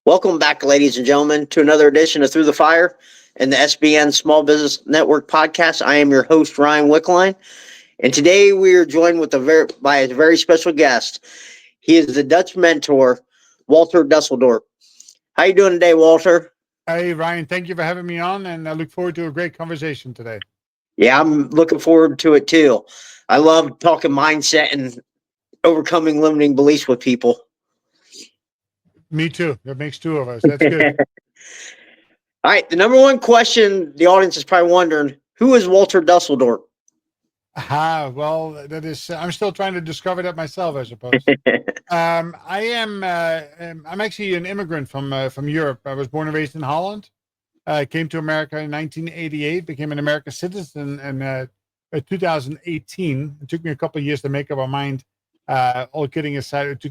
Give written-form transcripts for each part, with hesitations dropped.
Welcome back, ladies and gentlemen, to another edition of Through the Fire and the SBN Small Business Network podcast. I am your host, Ryan Wickline, and today we are joined by a very special guest. He is the Dutch mentor, Walter Dusseldorp. How you doing today, Walter? Hey, Ryan, thank you for having me on, and I look forward to a great conversation today. Yeah, I'm looking forward to it too. I love talking mindset and overcoming limiting beliefs with people. Me too. That makes two of us. That's good. All right, the number one question the audience is probably wondering, who is Walter Dusseldorp? Well, that is, I'm still trying to discover that myself, I suppose. I'm actually an immigrant from Europe. I was born and raised in Holland. I came to America in 1988, became an American citizen in 2018. It took me a couple of years to make up my mind. All kidding aside,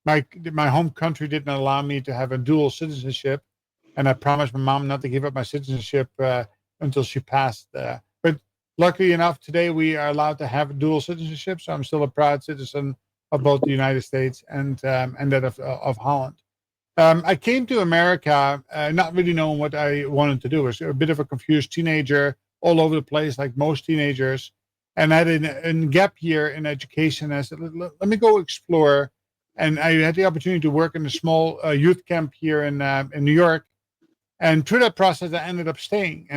my home country didn't allow me to have a dual citizenship, and I promised my mom not to give up my citizenship until she passed. But luckily enough, today we are allowed to have dual citizenship, so I'm still a proud citizen of both the United States and that of Holland. I came to America not really knowing what I wanted to do. I was a bit of a confused teenager, all over the place, like most teenagers. And I had a gap year in education. I said, let me go explore. And I had the opportunity to work in a small youth camp here in New York. And through that process, I ended up staying.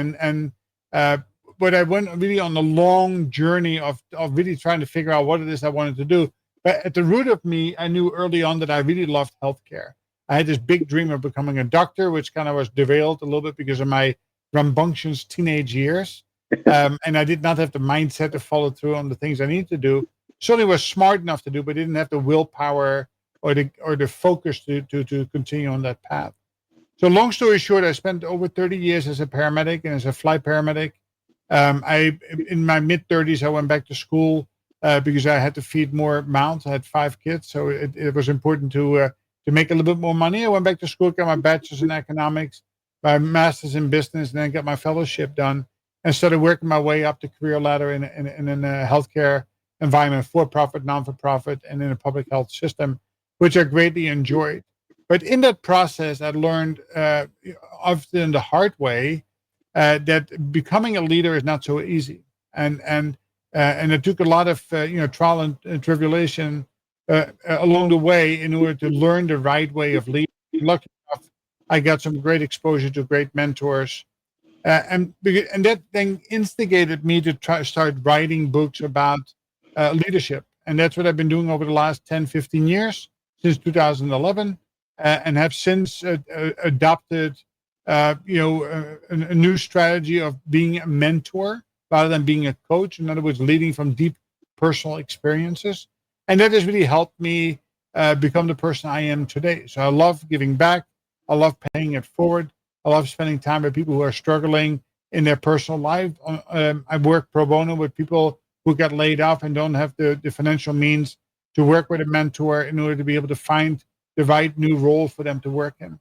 But I went really on a long journey of really trying to figure out what it is I wanted to do. But at the root of me, I knew early on that I really loved healthcare. I had this big dream of becoming a doctor, which kind of was derailed a little bit because of my rambunctious teenage years. And I did not have the mindset to follow through on the things I needed to do. Certainly was smart enough to do, but didn't have the willpower or the focus to continue on that path. So long story short, I spent over 30 years as a paramedic and as a flight paramedic. In my mid 30s, I went back to school because I had to feed more mouths. I had 5 kids, so it was important to make a little bit more money. I went back to school, got my bachelor's in economics, my master's in business, and then got my fellowship done, and started working my way up the career ladder in a healthcare environment, for-profit, non-for-profit, and in a public health system, which I greatly enjoyed. But in that process, I learned often the hard way that becoming a leader is not so easy, and it took a lot of trial and tribulation along the way in order to learn the right way of leading. Lucky enough, I got some great exposure to great mentors, and that then instigated me to start writing books about leadership, and that's what I've been doing over the last 10, 15 years since 2011, and have since adopted a new strategy of being a mentor rather than being a coach. In other words, leading from deep personal experiences. And that has really helped me become the person I am today. So I love giving back. I love paying it forward. I love spending time with people who are struggling in their personal life. I work pro bono with people who got laid off and don't have the financial means to work with a mentor in order to be able to find the right new role for them to work in.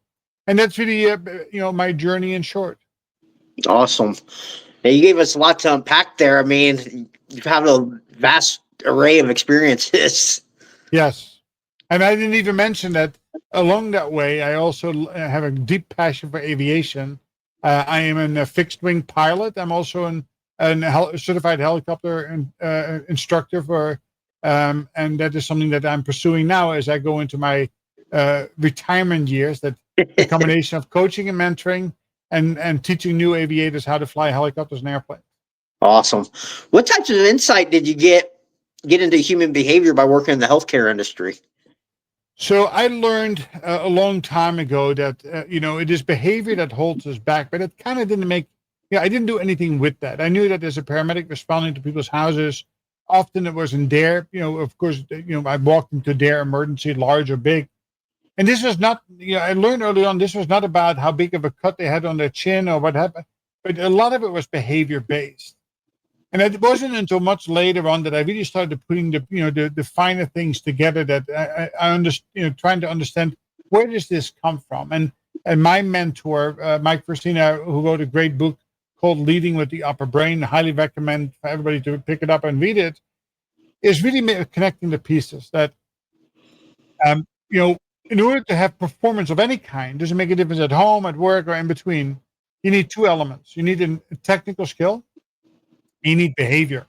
And that's really, my journey in short. Awesome. Now, you gave us a lot to unpack there. I mean, you have a vast array of experiences. Yes. And I didn't even mention that along that way, I also have a deep passion for aviation. I am a fixed wing pilot. I'm also a certified helicopter instructor and that is something that I'm pursuing now as I go into my retirement years. That the combination of coaching and mentoring and teaching new aviators how to fly helicopters and airplanes. Awesome. What types of insight did you get into human behavior by working in the healthcare industry? So I learned a long time ago that it is behavior that holds us back, but it kind of didn't make. I didn't do anything with that. I knew that as a paramedic responding to people's houses, often it was in their, of course, I walked into their emergency, large or big, and this was not. I learned early on this was not about how big of a cut they had on their chin or what happened, but a lot of it was behavior based. And it wasn't until much later on that I really started putting the finer things together, that I understand, trying to understand where does this come from. And my mentor, Mike Christina, who wrote a great book called Leading with the Upper Brain, highly recommend for everybody to pick it up and read it, is really connecting the pieces that, in order to have performance of any kind, doesn't make a difference at home, at work, or in between, you need two elements. You need a technical skill, you need behavior.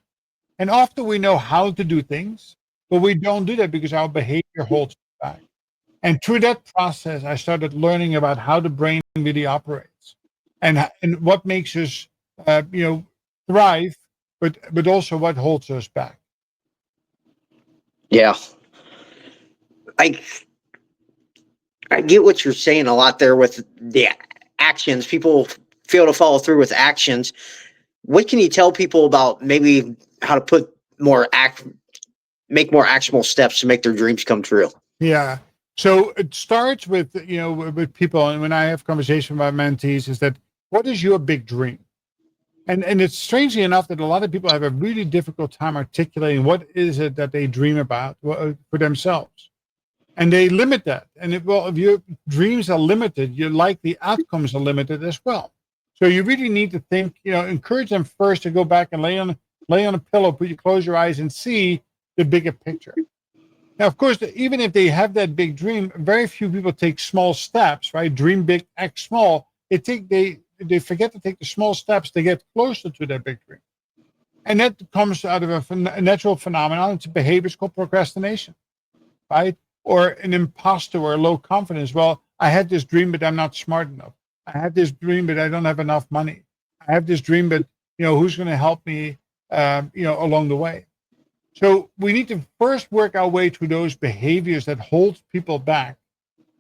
And often we know how to do things, but we don't do that because our behavior holds us back. And through that process, I started learning about how the brain really operates and what makes us, thrive, but also what holds us back. Yeah. I I get what you're saying a lot there with the actions. People fail to follow through with actions. What can you tell people about maybe how to put more act make more actionable steps to make their dreams come true? Yeah. So it starts with, with people, and when I have conversation with my mentees, is that what is your big dream? And it's strangely enough that a lot of people have a really difficult time articulating what is it that they dream about for themselves, and they limit that. And if your dreams are limited, your likely outcomes are limited as well. So you really need to think, encourage them first to go back and lay on a pillow, close your eyes, and see the bigger picture. Now, of course, even if they have that big dream, very few people take small steps, right? Dream big, act small. They forget to take the small steps to get closer to their big dream. And that comes out of a natural phenomenon. It's a behavior, it's called procrastination, right? Or an imposter or low confidence. Well, I had this dream, but I'm not smart enough. I had this dream, but I don't have enough money. I have this dream, but who's going to help me, along the way? So we need to first work our way through those behaviors that hold people back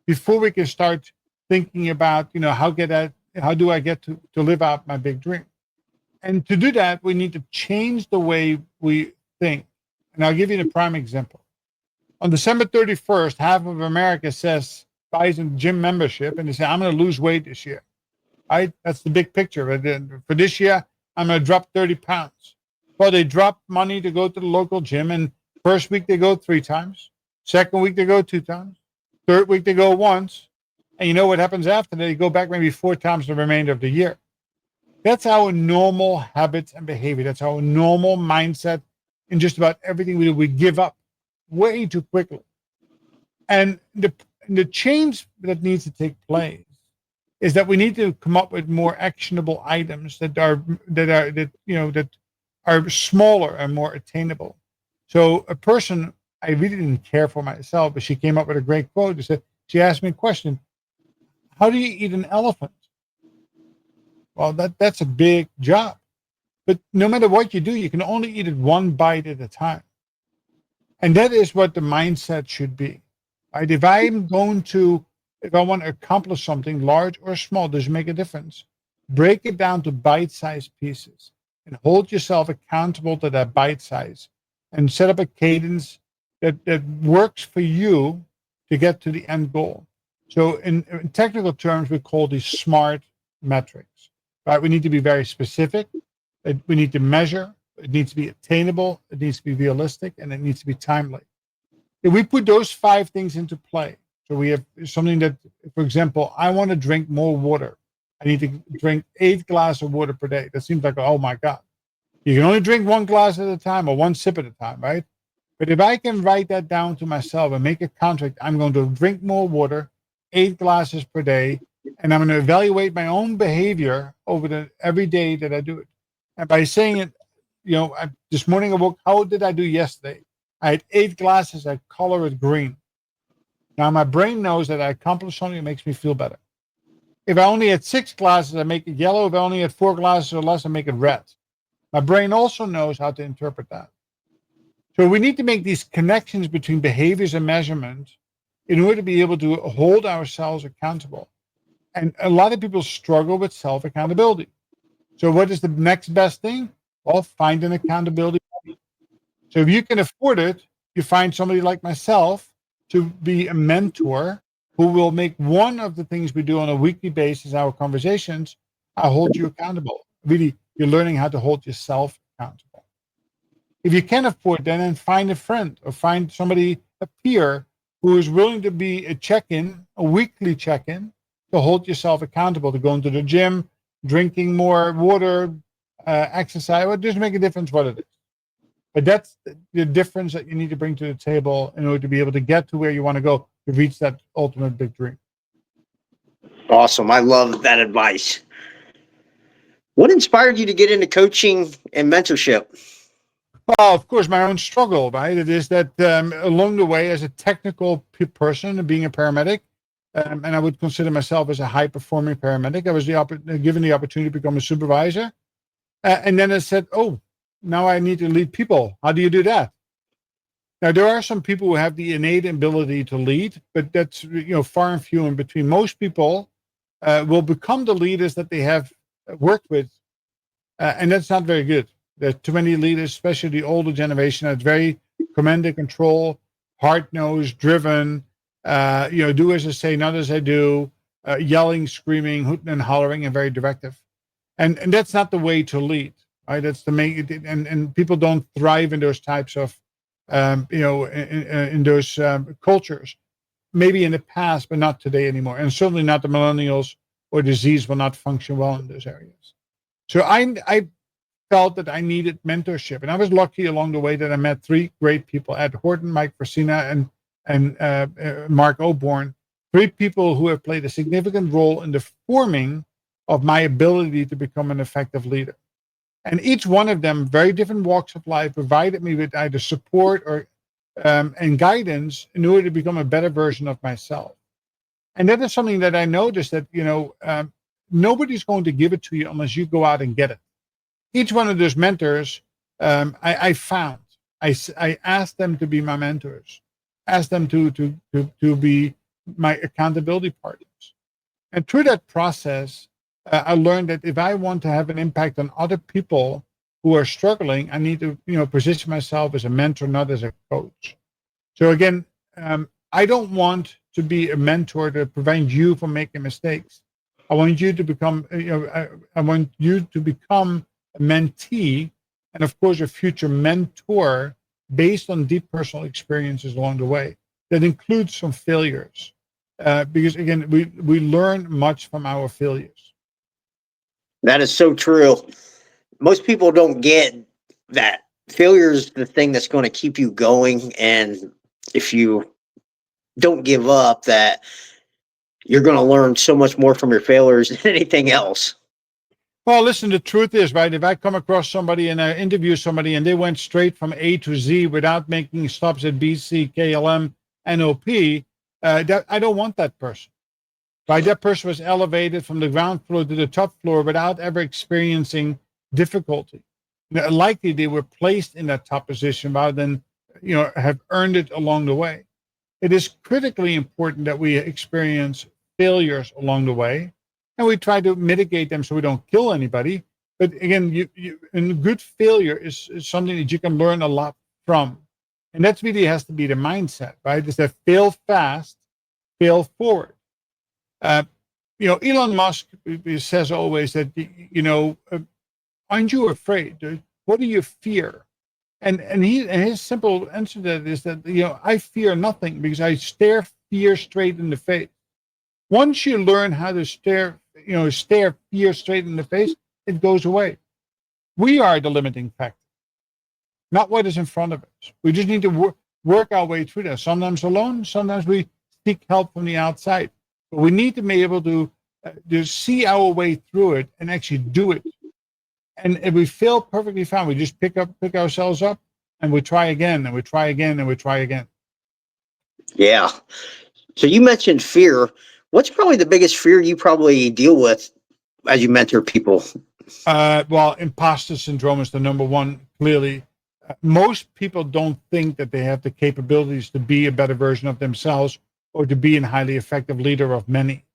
before we can start thinking about, how do I get to live out my big dream? And to do that, we need to change the way we think. And I'll give you a prime example. On December 31st, half of America buys a gym membership and they say, I'm going to lose weight this year. Right? That's the big picture. For this year, I'm going to drop 30 pounds. Well, they drop money to go to the local gym, and first week they go 3 times. Second week they go 2 times. Third week they go once. And you know what happens after? They go back maybe 4 times the remainder of the year. That's our normal habits and behavior. That's our normal mindset in just about everything we do. We give up way too quickly. And the change that needs to take place is that we need to come up with more actionable items that are smaller and more attainable. So a person I really didn't care for myself, but she came up with a great quote. She asked me a question: how do you eat an elephant? Well, that's a big job. But no matter what you do, you can only eat it one bite at a time. And that is what the mindset should be. Right? If I want to accomplish something large or small, doesn't make a difference. Break it down to bite-sized pieces and hold yourself accountable to that bite size and set up a cadence that works for you to get to the end goal. So in technical terms, we call these SMART metrics, right? We need to be very specific. We need to measure. It needs to be attainable. It needs to be realistic, and it needs to be timely. If we put those 5 things into play, so we have something that, for example, I want to drink more water. I need to drink 8 glasses of water per day. That seems like, oh my God. You can only drink 1 glass at a time or 1 sip at a time, right? But if I can write that down to myself and make a contract, I'm going to drink more water, 8 glasses per day, and I'm going to evaluate my own behavior over every day that I do it. And by saying it, this morning I woke, how did I do yesterday? I had 8 glasses, I color it green. Now my brain knows that I accomplished something that makes me feel better. If I only had 6 glasses, I make it yellow. If I only had 4 glasses or less, I make it red. My brain also knows how to interpret that. So we need to make these connections between behaviors and measurement in order to be able to hold ourselves accountable. And a lot of people struggle with self-accountability. So what is the next best thing? Well, find an accountability buddy. So if you can afford it, you find somebody like myself to be a mentor who will make one of the things we do on a weekly basis, our conversations, I hold you accountable. Really, you're learning how to hold yourself accountable. If you can't afford, then find a friend or find somebody, a peer, who is willing to be a weekly check-in, to hold yourself accountable, to going to the gym, drinking more water, exercise. It doesn't make a difference what it is. But that's the difference that you need to bring to the table in order to be able to get to where you want to go to reach that ultimate big dream. Awesome. I love that advice. What inspired you to get into coaching and mentorship? Well, of course, my own struggle, right? It is that along the way, as a technical person, being a paramedic, and I would consider myself as a high-performing paramedic, I was given the opportunity to become a supervisor. And then I said, oh, now I need to lead people. How do you do that? Now, there are some people who have the innate ability to lead, but that's far and few in between. Most people will become the leaders that they have worked with, and that's not very good. There's too many leaders, especially the older generation, that's very command and control, hard-nosed, driven, do as I say, not as I do, yelling, screaming, hooting and hollering, and very directive. And that's not the way to lead, right? That's the main, and people don't thrive in those types of, in those cultures. Maybe in the past, but not today anymore. And certainly not the millennials or disease will not function well in those areas. So I felt that I needed mentorship, and I was lucky along the way that I met three great people: Ed Horton, Mike Frasina, and Mark Oborn. Three people who have played a significant role in the forming of my ability to become an effective leader. And each one of them, very different walks of life, provided me with either support or and guidance in order to become a better version of myself. And that is something that I noticed that nobody's going to give it to you unless you go out and get it. Each one of those mentors, I found. I asked them to be my mentors, asked them to be my accountability partners. And through that process, I learned that if I want to have an impact on other people who are struggling, I need to, position myself as a mentor, not as a coach. So again, I don't want to be a mentor to prevent you from making mistakes. I want you to become, I want you to become a mentee, and of course, a future mentor based on deep personal experiences along the way. That includes some failures, because again, we learn much from our failures. That is so true. Most people don't get that failure is the thing that's going to keep you going. And if you don't give up, that you're going to learn so much more from your failures than anything else. Well, listen, the truth is, right, if I come across somebody and I interview somebody and they went straight from A to Z without making stops at B, C, K, L, M, N, O, P, that I don't want that person. Right? That person was elevated from the ground floor to the top floor without ever experiencing difficulty. Likely they were placed in that top position rather than, have earned it along the way. It is critically important that we experience failures along the way, and we try to mitigate them so we don't kill anybody. But again, and good failure is something that you can learn a lot from. And that really has to be the mindset, right? Is that fail fast, fail forward. Elon Musk says always that, aren't you afraid? What do you fear? And his simple answer to that is that, I fear nothing because I stare fear straight in the face. Once you learn how to stare fear straight in the face, it goes away. We are the limiting factor, not what is in front of us. We just need to work our way through that. Sometimes alone, sometimes we seek help from the outside. But we need to be able to see our way through it and actually do it. And if we fail perfectly fine, we just pick ourselves up and we try again and we try again and we try again. Yeah. So you mentioned fear. What's probably the biggest fear you probably deal with as you mentor people? Well, imposter syndrome is the number one, clearly. Most people don't think that they have the capabilities to be a better version of themselves or to be a highly effective leader of many.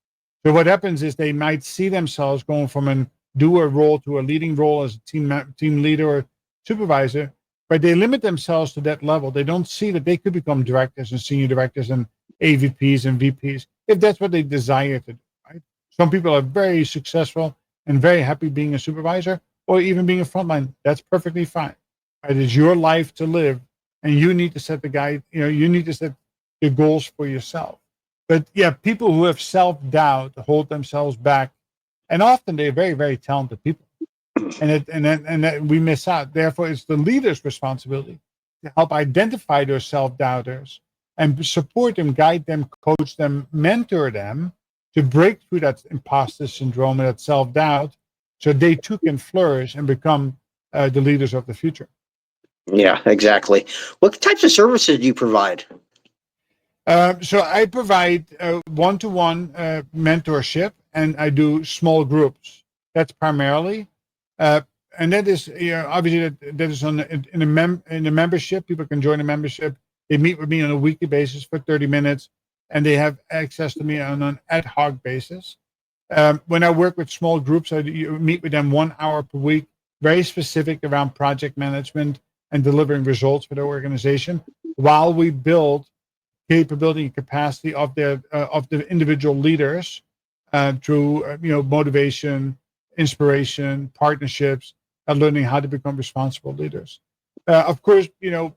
So what happens is they might see themselves going from a doer role to a leading role as a team leader or supervisor, but they limit themselves to that level. They don't see that they could become directors and senior directors and AVPs and VPs if that's what they desire to do, right? Some people are very successful and very happy being a supervisor or even being a frontline. That's perfectly fine. It is your life to live, and you need to set the guide. You need to set the goals for yourself. But yeah, people who have self-doubt hold themselves back, and often they're very, very talented people. and that we miss out. Therefore, it's the leader's responsibility to help identify those self-doubters and support them, guide them, coach them, mentor them to break through that imposter syndrome and that self-doubt so they too can flourish and become the leaders of the future. Yeah, exactly. What types of services do you provide? So I provide one-to-one mentorship, and I do small groups. That's primarily, uh, and that is obviously that is in a membership. People can join a membership. They meet with me on a weekly basis for 30 minutes, and they have access to me on an ad hoc basis. When I work with small groups, I meet with them 1 hour per week, very specific around project management and delivering results for their organization, while we build capability and capacity of the individual leaders through motivation, inspiration, partnerships, and learning how to become responsible leaders. Of course, to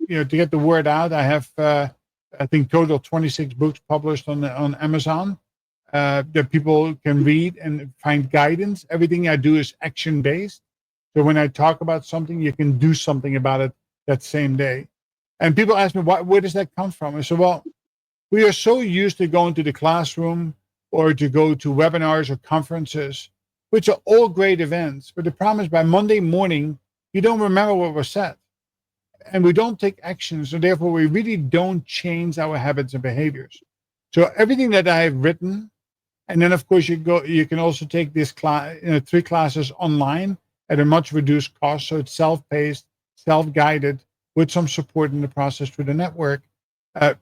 get the word out, I have I think total 26 books published on Amazon that people can read and find guidance. Everything I do is action based. So when I talk about something, you can do something about it that same day. And people ask me, where does that come from? I said, well, we are so used to going to the classroom or to go to webinars or conferences, which are all great events. But the problem is by Monday morning, you don't remember what was said. And we don't take action. So therefore, we really don't change our habits and behaviors. So everything that I have written, and then of course you can also take this class, 3 classes online at a much reduced cost. So it's self-paced, self-guided, with some support in the process through the network.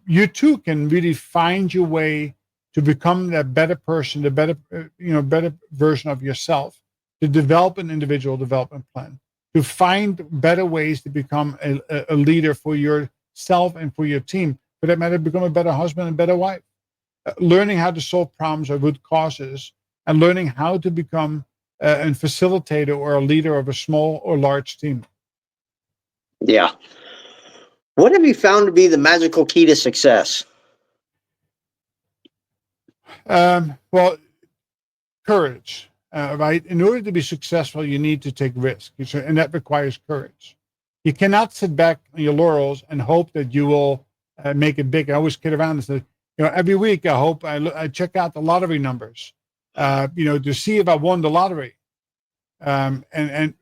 You too can really find your way to become that better person, the better version of yourself, to develop an individual development plan, to find better ways to become a leader for yourself and for your team. For that matter, become a better husband and better wife. Learning how to solve problems or root causes, and learning how to become a facilitator or a leader of a small or large team. Yeah. What have you found to be the magical key to success? Well, courage, right? In order to be successful, you need to take risks, and that requires courage. You cannot sit back on your laurels and hope that you will make it big. I always kid around and say, every week I hope I check out the lottery numbers, to see if I won the lottery. And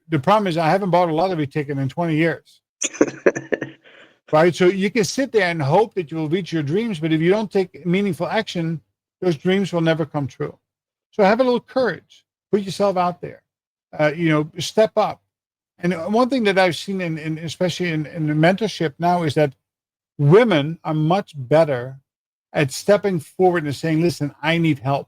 the problem is I haven't bought a lottery ticket in 20 years. Right. So you can sit there and hope that you will reach your dreams, but if you don't take meaningful action, those dreams will never come true. So have a little courage, put yourself out there, step up. And one thing that I've seen especially in the mentorship now is that women are much better at stepping forward and saying, listen, I need help.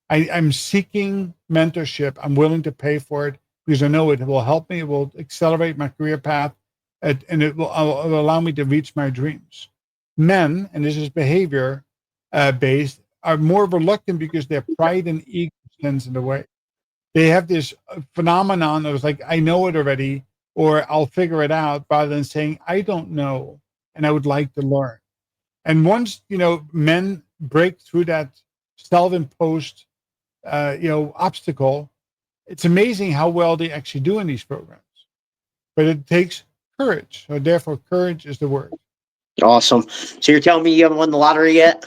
I'm seeking mentorship. I'm willing to pay for it because I know it will help me. It will accelerate my career path, and it will allow me to reach my dreams. Men, and this is behavior based, are more reluctant because their pride and ego stands in the way. They have this phenomenon of like, I know it already, or I'll figure it out, rather than saying, I don't know, and I would like to learn. And once, men break through that self-imposed, obstacle, it's amazing how well they actually do in these programs. But it takes courage. So therefore, courage is the word. Awesome. So you're telling me you haven't won the lottery yet?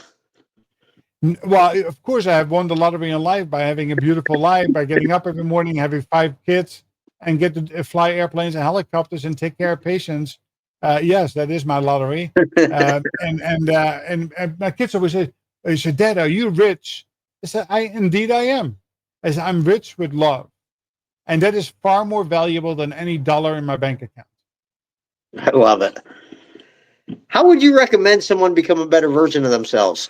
Well, of course, I have won the lottery in life by having a beautiful life, by getting up every morning, having 5 kids, and get to fly airplanes and helicopters and take care of patients. Yes, that is my lottery. And my kids always say, Dad, are you rich? I said, indeed I am. I said, I'm rich with love. And that is far more valuable than any dollar in my bank account. I love it. How would you recommend someone become a better version of themselves?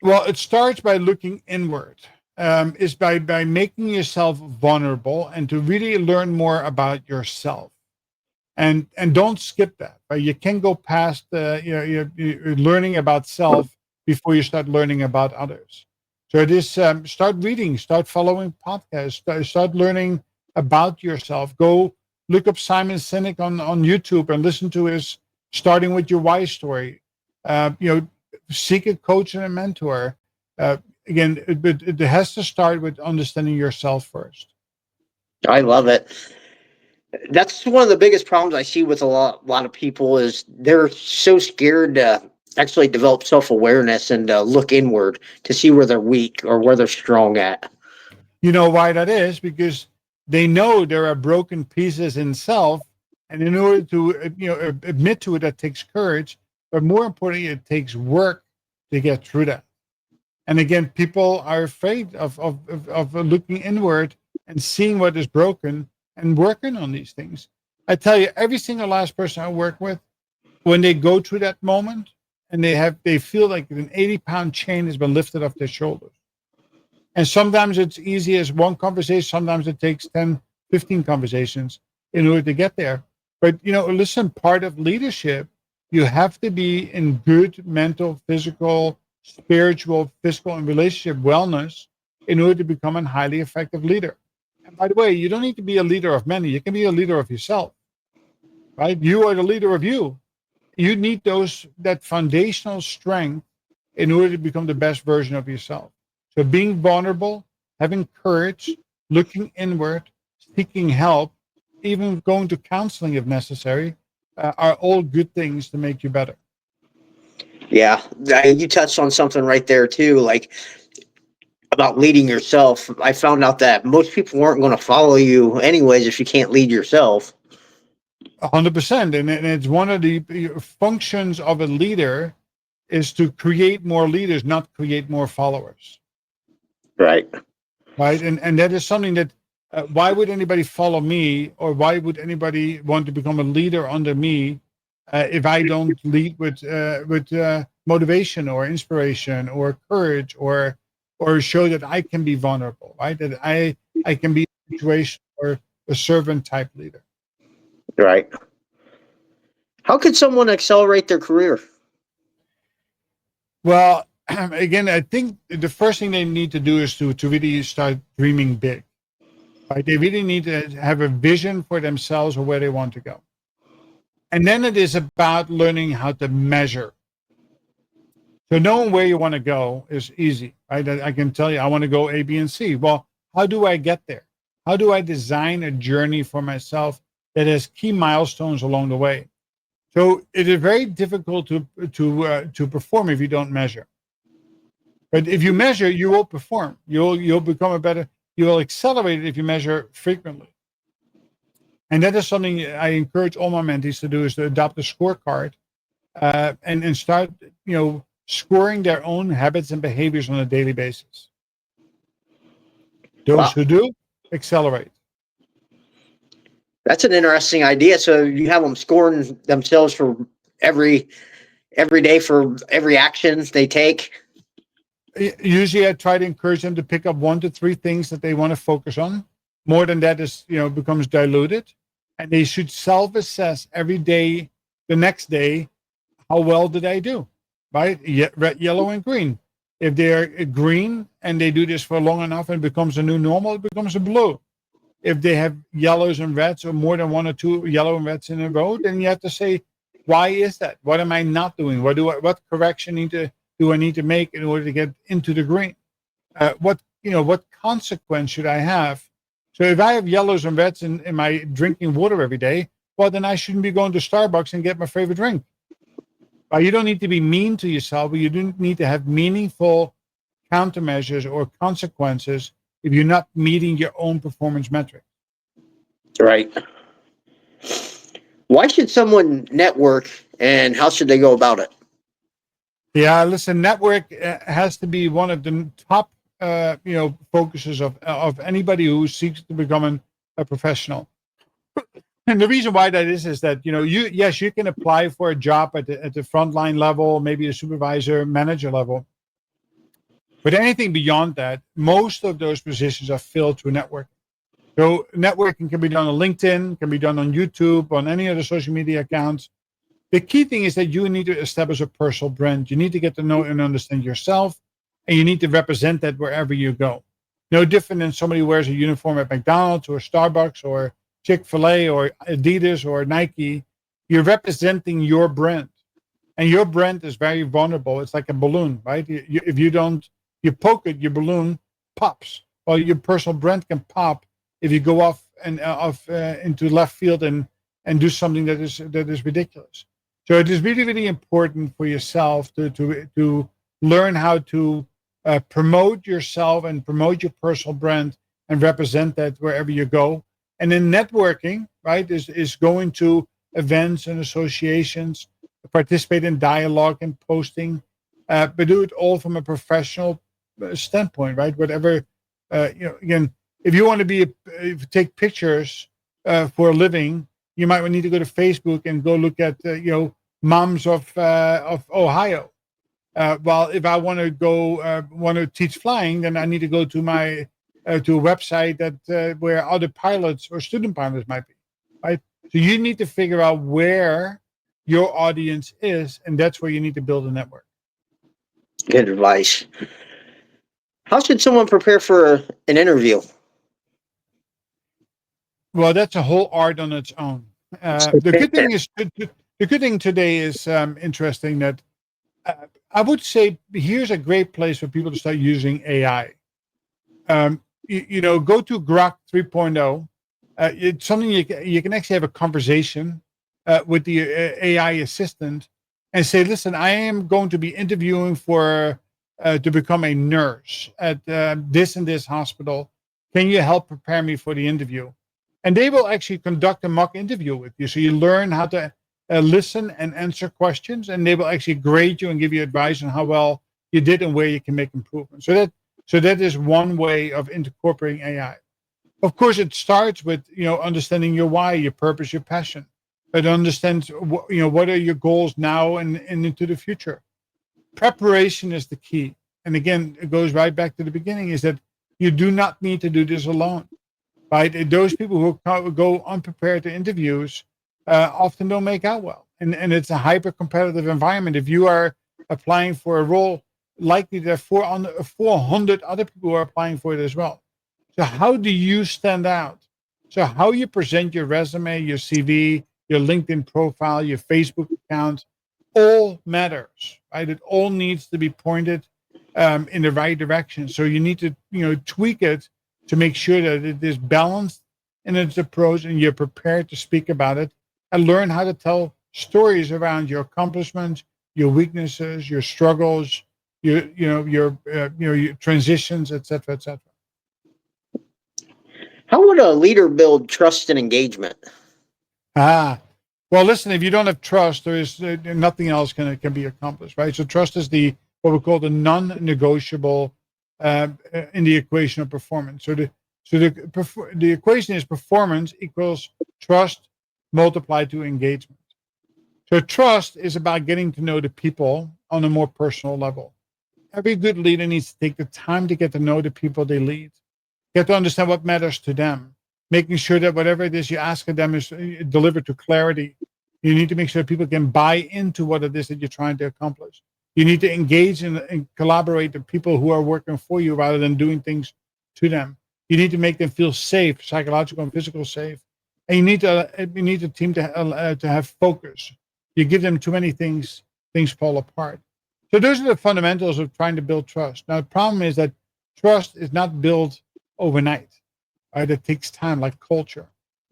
Well, it starts by looking inward. Is by making yourself vulnerable and to really learn more about yourself. And don't skip that. Right? You can go past you're learning about self before you start learning about others. So it is start reading, start following podcasts, start learning about yourself. Go look up Simon Sinek on YouTube and listen to his Starting with Your Why story. Seek a coach and a mentor. again, it has to start with understanding yourself first. I love it. That's one of the biggest problems I see with a lot of people is they're so scared to actually develop self awareness and look inward to see where they're weak or where they're strong at. You know why that is? Because they know there are broken pieces in self, and in order to admit to it, that takes courage. But more importantly, it takes work to get through that. And again, people are afraid of looking inward and seeing what is broken and working on these things. I tell you, every single last person I work with, when they go through that moment and they feel like an 80-pound chain has been lifted off their shoulders. And sometimes it's easy as one conversation. Sometimes it takes 10, 15 conversations in order to get there. But, listen, part of leadership, you have to be in good mental, physical, spiritual, physical, and relationship wellness in order to become a highly effective leader. And by the way, you don't need to be a leader of many. You can be a leader of yourself, right? You are the leader of you. You need that foundational strength in order to become the best version of yourself. So being vulnerable, having courage, looking inward, seeking help, even going to counseling if necessary, are all good things to make you better. Yeah, you touched on something right there too, like about leading yourself. I found out that most people aren't going to follow you anyways if you can't lead yourself. 100%. And it's one of the functions of a leader is to create more leaders, not create more followers. Right. Right. And that is something that why would anybody follow me, or why would anybody want to become a leader under me if I don't lead with motivation or inspiration or courage or show that I can be vulnerable, right? That I can be a situation or a servant type leader. Right. How could someone accelerate their career? Well, again, I think the first thing they need to do is to really start dreaming big. Right? They really need to have a vision for themselves or where they want to go. And then it is about learning how to measure. So knowing where you want to go is easy, right? I can tell you, I want to go A, B, and C. Well, how do I get there? How do I design a journey for myself that has key milestones along the way? So it is very difficult to perform if you don't measure. But if you measure, you will perform. You'll become a better. You will accelerate it if you measure frequently. And that is something I encourage all my mentees to do: is to adopt a scorecard and start, scoring their own habits and behaviors on a daily basis. Those Wow, who do accelerate. that's an interesting idea. So you have them scoring themselves for every every day for every action they take. Usually, I try to encourage them to pick up 1 to 3 things that they want to focus on. More than that is, becomes diluted, and they should self-assess every day, the next day, how well did I do? Right? Red, yellow, and green. If they're green and they do this for long enough and it becomes a new normal, it becomes a blue. If they have yellows and reds or more than 1 or 2 yellow and reds in a row, then you have to say, why is that? What am I not doing? What correction do I need to make in order to get into the green? What consequence should I have? So if I have yellows and reds in my drinking water every day, well, then I shouldn't be going to Starbucks and get my favorite drink. You don't need to be mean to yourself, but you do need to have meaningful countermeasures or consequences if you're not meeting your own performance metrics. Right. Why should someone network, and how should they go about it? Yeah, listen, network has to be one of the top, focuses of anybody who seeks to become a professional. And the reason why that is that, you can apply for a job at the frontline level, maybe a supervisor, manager level. But anything beyond that, most of those positions are filled through networking. So networking can be done on LinkedIn, can be done on YouTube, on any other social media accounts. The key thing is that you need to establish a personal brand. You need to get to know and understand yourself, and you need to represent that wherever you go. No different than somebody who wears a uniform at McDonald's or Starbucks or Chick-fil-A or Adidas or Nike. You're representing your brand, and your brand is very vulnerable. It's like a balloon, right? If you don't You poke it, your balloon pops. Well, your personal brand can pop if you go off and into left field and do something that is ridiculous. So it is really, really important for yourself to learn how to promote yourself and promote your personal brand and represent that wherever you go. And then networking, right, is going to events and associations, participate in dialogue and posting, but do it all from a professional standpoint, right? Whatever, again, if you want to if you take pictures for a living, you might need to go to Facebook and go look at, moms of Ohio. Well, if I want to go want to teach flying, then I need to go to my to a website that where other pilots or student pilots might be, right? So you need to figure out where your audience is, and that's where you need to build a network. Good advice. How should someone prepare for an interview? Well, that's a whole art on its own. The good thing is the good thing today is interesting that I would say here's a great place for people to start using AI. Go to Grok 3.0. It's something you can actually have a conversation with the AI assistant and say, listen, I am going to be interviewing for to become a nurse at this and this hospital. Can you help prepare me for the interview? And they will actually conduct a mock interview with you. So you learn how to listen and answer questions, and they will actually grade you and give you advice on how well you did and where you can make improvements. So that is one way of incorporating AI. Of course, it starts with understanding your why, your purpose, your passion. But understand what are your goals now and into the future. Preparation is the key. And again, it goes right back to the beginning: is that you do not need to do this alone. Right? Those people who go unprepared to interviews often don't make out well, and it's a hyper competitive environment. If you are applying for a role, likely there are 400 other people who are applying for it as well. So how do you stand out? So how you present your resume, your CV, your LinkedIn profile, your Facebook account, all matters, right? It all needs to be pointed in the right direction. So you need to tweak it to make sure that it is balanced in its approach and you're prepared to speak about it and learn how to tell stories around your accomplishments, your weaknesses, your struggles, your transitions, et cetera, et cetera. How would a leader build trust and engagement? Well, listen, if you don't have trust, there is nothing else can be accomplished, right? So trust is what we call the non-negotiable in the equation of performance. So the equation is performance equals trust multiplied to engagement. So trust is about getting to know the people on a more personal level. Every good leader needs to take the time to get to know the people they lead, get to understand what matters to them, making sure that whatever it is you ask of them is delivered to clarity. You need to make sure people can buy into what it is that you're trying to accomplish. You need to engage and collaborate with people who are working for you rather than doing things to them. You need to make them feel safe, psychological and physical safe. And you need the team to have focus. You give them too many things fall apart. So those are the fundamentals of trying to build trust. Now, the problem is that trust is not built overnight. Right? It takes time, like culture.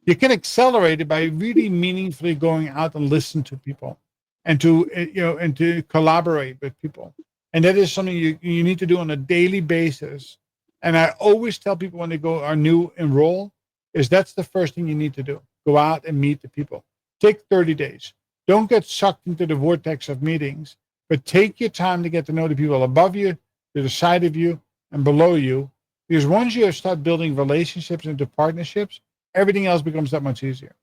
You can accelerate it by really meaningfully going out and listen to people, and to collaborate with people. And that is something you need to do on a daily basis. And I always tell people when they are new enroll, is that's the first thing you need to do. Go out and meet the people. Take 30 days. Don't get sucked into the vortex of meetings, but take your time to get to know the people above you, to the side of you, and below you. Because once you start building relationships into partnerships, everything else becomes that much easier.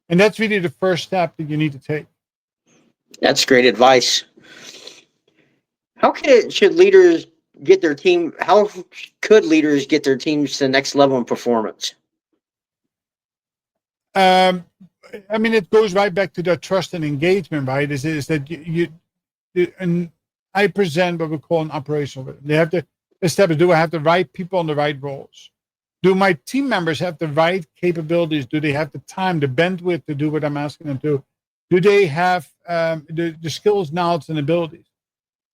And that's really the first step that you need to take. That's great advice. Should leaders get their team? How could leaders get their teams to the next level in performance? It goes right back to that trust and engagement, right? Is that and I present what we call an operational rhythm. They have to establish: do I have the right people in the right roles? Do my team members have the right capabilities? Do they have the time, the bandwidth to do what I'm asking them to? Do they have the skills, knowledge, and abilities?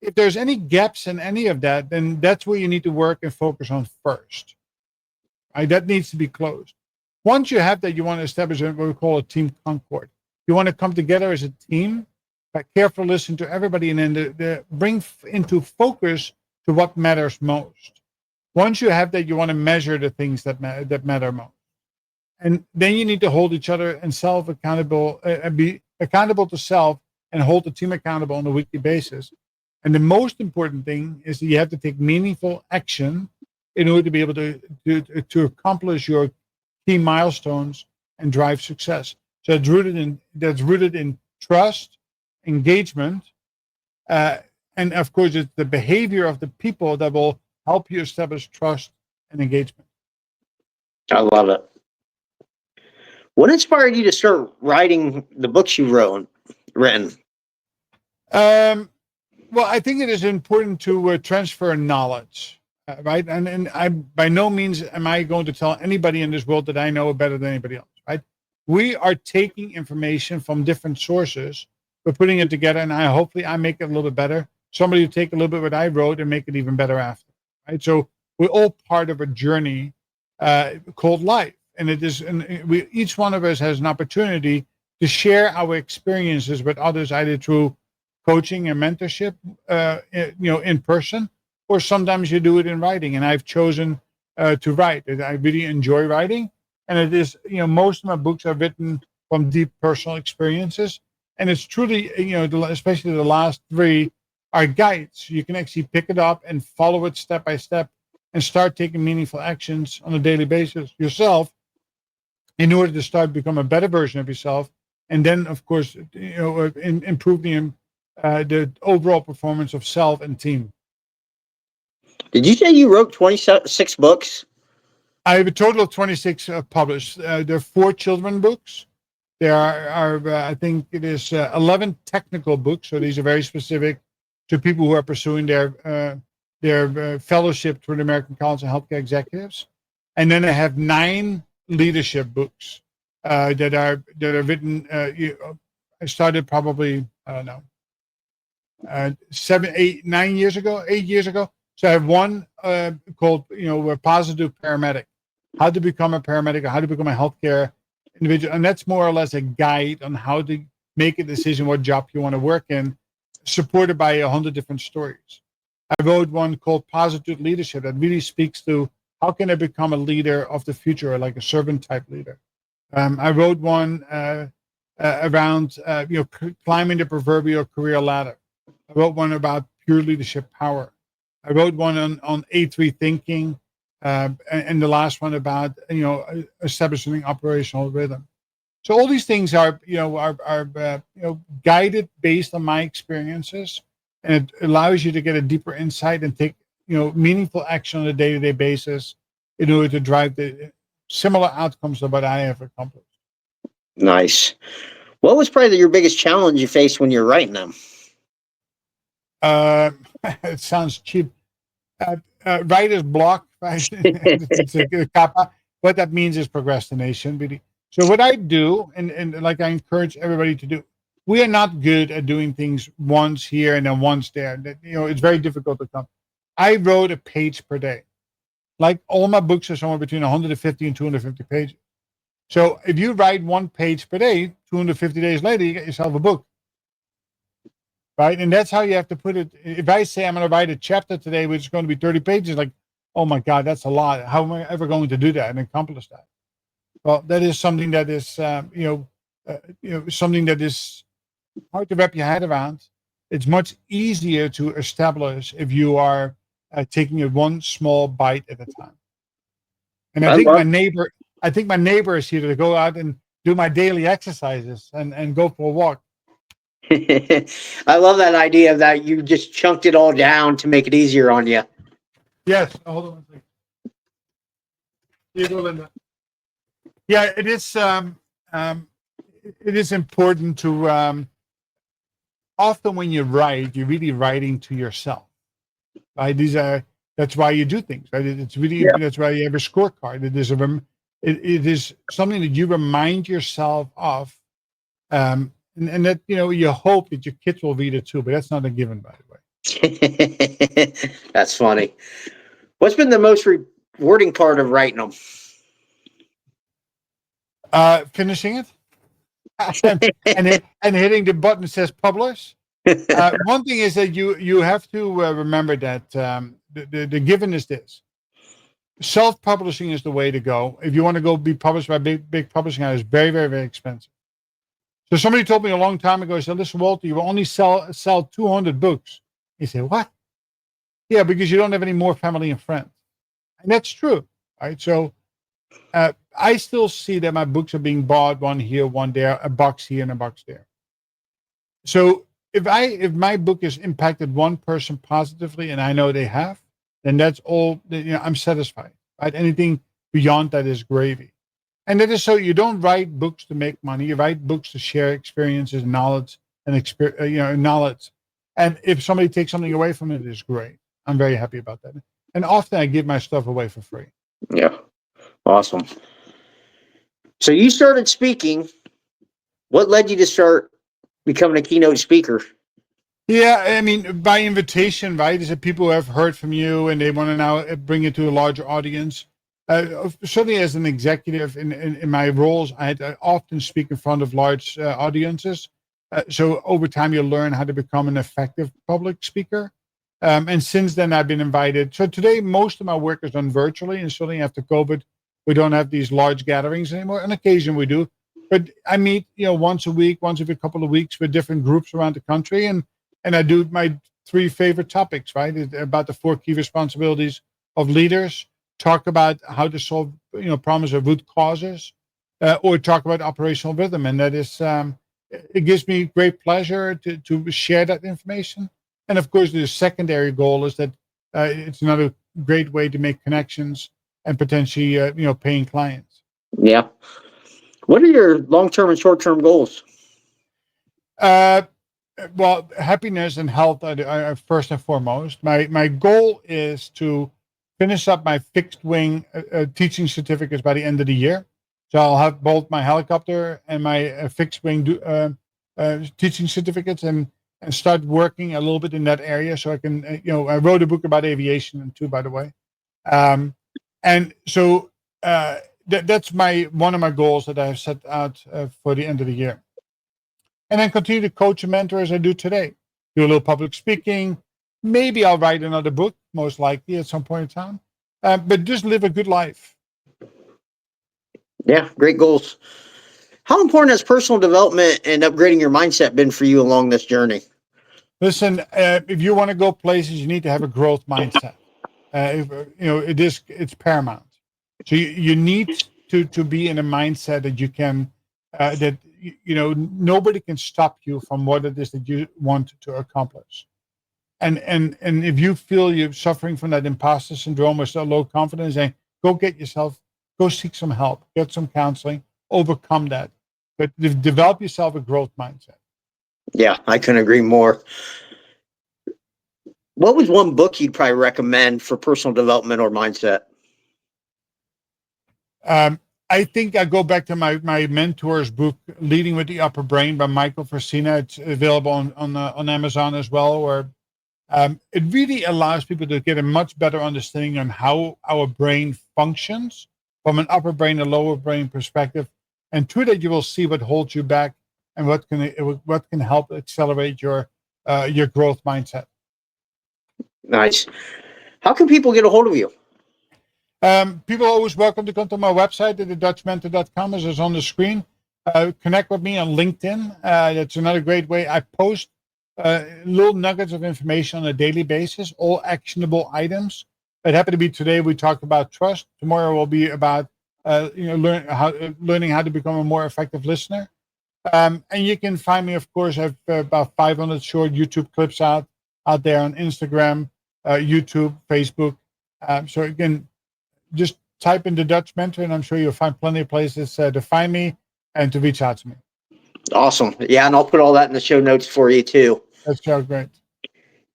if there's any gaps in any of that, then that's where you need to work and focus on first. Right? That needs to be closed. Once you have that, you want to establish what we call a team concord. You want to come together as a team, but carefully listen to everybody, and then bring into focus to what matters most. Once you have that, you want to measure the things that matter most, and then you need to hold each other and self accountable, be accountable to self, and hold the team accountable on a weekly basis. And the most important thing is that you have to take meaningful action in order to be able to accomplish your key milestones and drive success. So that's rooted in trust, engagement, and of course, it's the behavior of the people that will help you establish trust and engagement. I love it. What inspired you to start writing the books you've written? Well, I think it is important to transfer knowledge, right? And I by no means am I going to tell anybody in this world that I know better than anybody else, right? We are taking information from different sources, we're putting it together, and hopefully I make it a little bit better. Somebody will take a little bit what I wrote and make it even better after, right? So we're all part of a journey called life, and each one of us has an opportunity to share our experiences with others, either through coaching and mentorship, in person, or sometimes you do it in writing. And I've chosen to write. I really enjoy writing, and it is, most of my books are written from deep personal experiences, and it's truly, especially the last three are guides. You can actually pick it up and follow it step by step, and start taking meaningful actions on a daily basis yourself, in order to start become a better version of yourself, and then, of course, improve the overall performance of self and team. Did you say you wrote 26 books? I have a total of 26 published. There are 4 children books. There are I think it is 11 technical books. So these are very specific to people who are pursuing their fellowship through the American Council of Healthcare Executives. And then I have 9 leadership books that are written. I started probably, I don't know, 7, 8, 9 years ago, 8 years ago. So I have one called, a positive paramedic, how to become a paramedic, or how to become a healthcare individual. And that's more or less a guide on how to make a decision what job you want to work in, supported by 100 different stories. I wrote one called Positive Leadership that really speaks to how can I become a leader of the future, like a servant type leader. I wrote one around climbing the proverbial career ladder. I wrote one about pure leadership power. I wrote one on A3 thinking, and the last one about establishing operational rhythm. So all these things are guided based on my experiences, and it allows you to get a deeper insight and take meaningful action on a day-to-day basis in order to drive the similar outcomes of what I have accomplished. Nice. What was probably your biggest challenge you faced when you're writing them? It sounds cheap. Writer's block, right? It's a kappa. What that means is procrastination, really. So what I do, and like I encourage everybody to do, we are not good at doing things once here and then once there. It's very difficult to come. I wrote a page per day. Like all my books are somewhere between 150 and 250 pages. So if you write one page per day, 250 days later, you get yourself a book. Right? And that's how you have to put it. If I say I'm going to write a chapter today, which is going to be 30 pages, like, oh my God, that's a lot. How am I ever going to do that and accomplish that? Well, that is something that is, something that is hard to wrap your head around. It's much easier to establish if you are taking it one small bite at a time. And I think my neighbor is here to go out and do my daily exercises and go for a walk. I love that idea that you just chunked it all down to make it easier on you. Yes. Hold on one second. Here you go, Linda. Yeah, it is. It is important to. Often when you write, you're really writing to yourself. Right? That's why you do things. Right? It's really That's why you have a scorecard. It is something that you remind yourself of. And that you hope that your kids will read it too, but that's not a given, by the way. That's funny. What's been the most rewarding part of writing them? Finishing it and hitting the button that says publish. One thing is that you have to remember that the given is this: self-publishing is the way to go. If you want to go be published by big publishing houses, very, very, very expensive. So somebody told me a long time ago, he said, "Listen, Walter, you will only sell 200 books." He said, "What?" Yeah, because you don't have any more family and friends, and that's true, right? So I still see that my books are being bought, one here, one there, a box here and a box there. So if my book has impacted one person positively, and I know they have, then that's all. I'm satisfied. Right? Anything beyond that is gravy. And that is so you don't write books to make money. You write books to share experiences, knowledge, and knowledge. And if somebody takes something away from it, it's great. I'm very happy about that. And often I give my stuff away for free. Yeah, awesome. So you started speaking. What led you to start becoming a keynote speaker? Yeah, I mean, by invitation, right? Is it people who have heard from you and they want to now bring it to a larger audience? Certainly, as an executive in my roles, I often speak in front of large audiences. So over time, you learn how to become an effective public speaker. And since then, I've been invited. So today, most of my work is done virtually, and certainly after COVID, we don't have these large gatherings anymore. On occasion, we do, but I meet, once a week, once every couple of weeks, with different groups around the country, and I do my three favorite topics, right? About the four key responsibilities of leaders, talk about how to solve, problems or root causes, or talk about operational rhythm. And that is, it gives me great pleasure to share that information. And of course, the secondary goal is that it's another great way to make connections and potentially, paying clients. Yeah. What are your long-term and short-term goals? Uh, well, happiness and health are first and foremost. My goal is to finish up my fixed wing teaching certificates by the end of the year. So I'll have both my helicopter and my fixed wing teaching certificates, and start working a little bit in that area. So I can, I wrote a book about aviation and too, by the way. And so that's one of my goals that I've set out for the end of the year. And then continue to coach and mentor as I do today. Do a little public speaking. Maybe I'll write another book, most likely at some point in time. But just live a good life. Yeah, great goals. How important has personal development and upgrading your mindset been for you along this journey? Listen, if you want to go places, you need to have a growth mindset. It's paramount. So you need to be in a mindset that you can, that nobody can stop you from what it is that you want to accomplish. And if you feel you're suffering from that imposter syndrome or so low confidence, then go seek some help, get some counseling, overcome that. But develop yourself a growth mindset. Yeah, I couldn't agree more. What was one book you'd probably recommend for personal development or mindset? I think I go back to my mentor's book, Leading with the Upper Brain by Michael Forcina. It's available on Amazon as well, where it really allows people to get a much better understanding on how our brain functions from an upper brain and lower brain perspective. And through that, you will see what holds you back and what can help accelerate your growth mindset. Nice. How can people get a hold of you? People are always welcome to come to my website at thedutchmentor.com, as is on the screen. Connect with me on LinkedIn. That's another great way. I post little nuggets of information on a daily basis, all actionable items. It happened to be today we talked about trust. Tomorrow will be about learning how to become a more effective listener. And you can find me, of course. I have about 500 short YouTube clips out there on Instagram, YouTube, Facebook. So again, just type in the Dutch Mentor, and I'm sure you'll find plenty of places to find me and to reach out to me. Awesome. Yeah, and I'll put all that in the show notes for you too. That's great.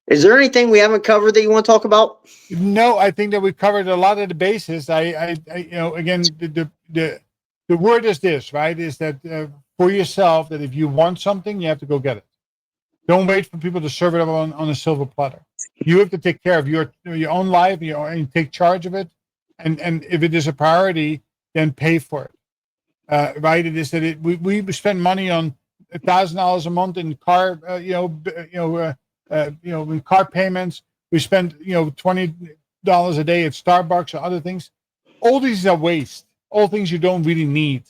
Is there anything we haven't covered that you want to talk about? No, I think that we covered a lot of the bases. Again, the word is this, right? Is that for yourself, that if you want something, you have to go get it. Don't wait for people to serve it up on a silver platter. You have to take care of your own life, and take charge of it. And if it is a priority, then pay for it. Right? It is that we spend money on $1,000 a month in car, in car payments. We spend $20 a day at Starbucks or other things. All these are waste. All things you don't really need.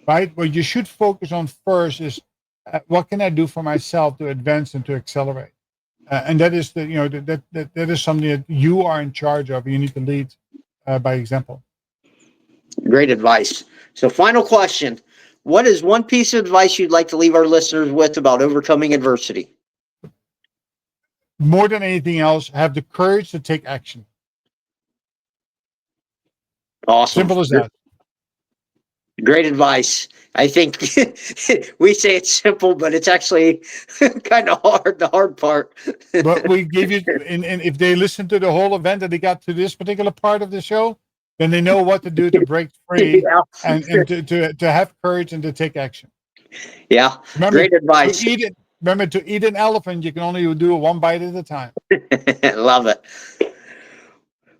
Right? What you should focus on first is what can I do for myself to advance and to accelerate. And that is that is something that you are in charge of. You need to lead by example. Great advice. So, final question. What is one piece of advice you'd like to leave our listeners with about overcoming adversity? More than anything else, have the courage to take action. Awesome. Simple as that. Great advice. I think we say it's simple, but it's actually kind of hard, the hard part. But we gave you, and if they listen to the whole event and they got to this particular part of the show, then they know what to do to break free Yeah. and to have courage and to take action. Yeah. Remember, Great advice. Remember, to eat an elephant, you can only do it one bite at a time. Love it.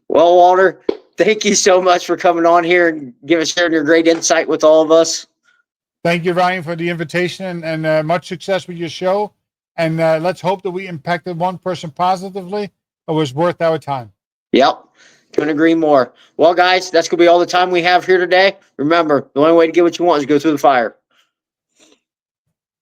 Well, Walter, thank you so much for coming on here and sharing your great insight with all of us. Thank you, Ryan, for the invitation, and much success with your show. And let's hope that we impacted one person positively. It was worth our time. Yep. Couldn't agree more. Well, guys, that's going to be all the time we have here today. Remember, the only way to get what you want is go through the fire.